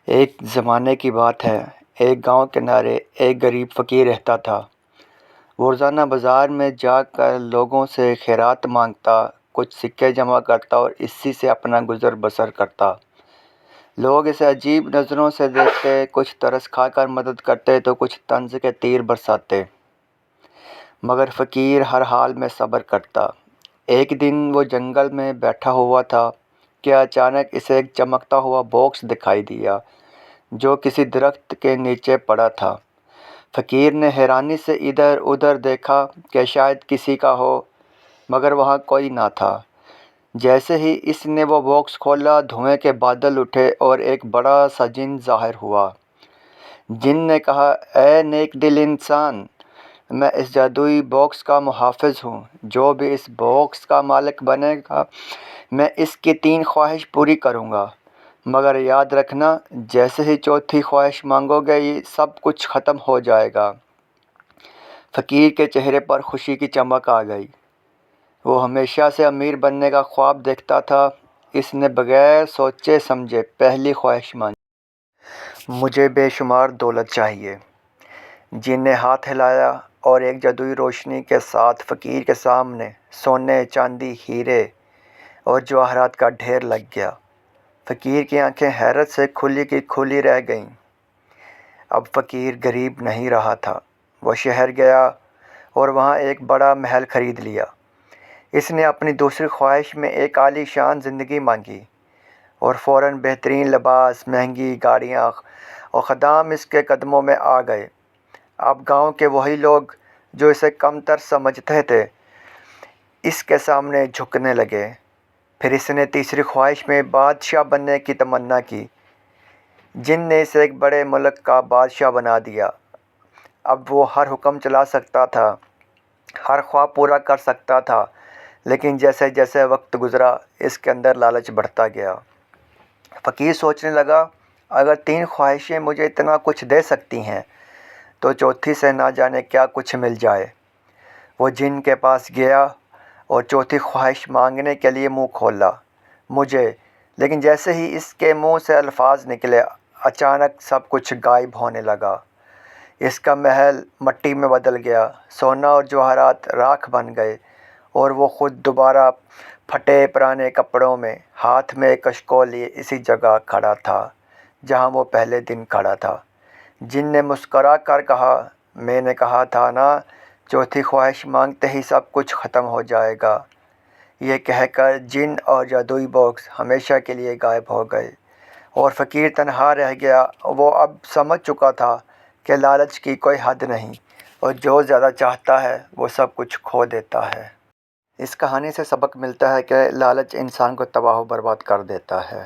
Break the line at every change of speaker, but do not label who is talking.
ایک زمانے کی بات ہے، ایک گاؤں کنارے ایک غریب فقیر رہتا تھا۔ وہ روزانہ بازار میں جا کر لوگوں سے خیرات مانگتا، کچھ سکے جمع کرتا اور اسی سے اپنا گزر بسر کرتا۔ لوگ اسے عجیب نظروں سے دیکھتے، کچھ ترس کھا کر مدد کرتے تو کچھ طنز کے تیر برساتے، مگر فقیر ہر حال میں صبر کرتا۔ ایک دن وہ جنگل میں بیٹھا ہوا تھا کہ اچانک اسے ایک چمکتا ہوا باکس دکھائی دیا جو کسی درخت کے نیچے پڑا تھا۔ فقیر نے حیرانی سے ادھر ادھر دیکھا کہ شاید کسی کا ہو، مگر وہاں کوئی نہ تھا۔ جیسے ہی اس نے وہ باکس کھولا، دھوئیں کے بادل اٹھے اور ایک بڑا سا جن ظاہر ہوا۔ جن نے کہا، اے نیک دل انسان، میں اس جادوئی باکس کا محافظ ہوں۔ جو بھی اس باکس کا مالک بنے گا، میں اس کی 3 خواہش پوری کروں گا، مگر یاد رکھنا، جیسے ہی چوتھی خواہش مانگو گے یہ سب کچھ ختم ہو جائے گا۔ فقیر کے چہرے پر خوشی کی چمک آ گئی۔ وہ ہمیشہ سے امیر بننے کا خواب دیکھتا تھا۔ اس نے بغیر سوچے سمجھے پہلی خواہش مانگی، مجھے بے شمار دولت چاہیے۔ جن نے ہاتھ ہلایا اور ایک جادوئی روشنی کے ساتھ فقیر کے سامنے سونے، چاندی، ہیرے اور جواہرات کا ڈھیر لگ گیا۔ فقیر کی آنکھیں حیرت سے کھلی کی کھلی رہ گئیں۔ اب فقیر غریب نہیں رہا تھا۔ وہ شہر گیا اور وہاں ایک بڑا محل خرید لیا۔ اس نے اپنی دوسری خواہش میں ایک عالی شان زندگی مانگی اور فوراً بہترین لباس، مہنگی گاڑیاں اور خدام اس کے قدموں میں آ گئے۔ اب گاؤں کے وہی لوگ جو اسے کم تر سمجھتے تھے، اس کے سامنے جھکنے لگے۔ پھر اس نے تیسری خواہش میں بادشاہ بننے کی تمنا کی۔ جن نے اسے ایک بڑے ملک کا بادشاہ بنا دیا۔ اب وہ ہر حکم چلا سکتا تھا، ہر خواب پورا کر سکتا تھا، لیکن جیسے جیسے وقت گزرا اس کے اندر لالچ بڑھتا گیا۔ فقیر سوچنے لگا، اگر 3 خواہشیں مجھے اتنا کچھ دے سکتی ہیں تو چوتھی سے نہ جانے کیا کچھ مل جائے۔ وہ جن کے پاس گیا اور چوتھی خواہش مانگنے کے لیے منہ کھولا، مجھے، لیکن جیسے ہی اس کے منہ سے الفاظ نکلے، اچانک سب کچھ غائب ہونے لگا۔ اس کا محل مٹی میں بدل گیا، سونا اور جواہرات راکھ بن گئے اور وہ خود دوبارہ پھٹے پرانے کپڑوں میں، ہاتھ میں ایک کشکول لیے اسی جگہ کھڑا تھا جہاں وہ پہلے دن کھڑا تھا۔ جن نے مسکرا کر کہا، میں نے کہا تھا نا، چوتھی خواہش مانگتے ہی سب کچھ ختم ہو جائے گا۔ یہ کہہ کر جن اور جادوئی باکس ہمیشہ کے لیے غائب ہو گئے اور فقیر تنہا رہ گیا۔ وہ اب سمجھ چکا تھا کہ لالچ کی کوئی حد نہیں اور جو زیادہ چاہتا ہے وہ سب کچھ کھو دیتا ہے۔ اس کہانی سے سبق ملتا ہے کہ لالچ انسان کو تباہ و برباد کر دیتا ہے۔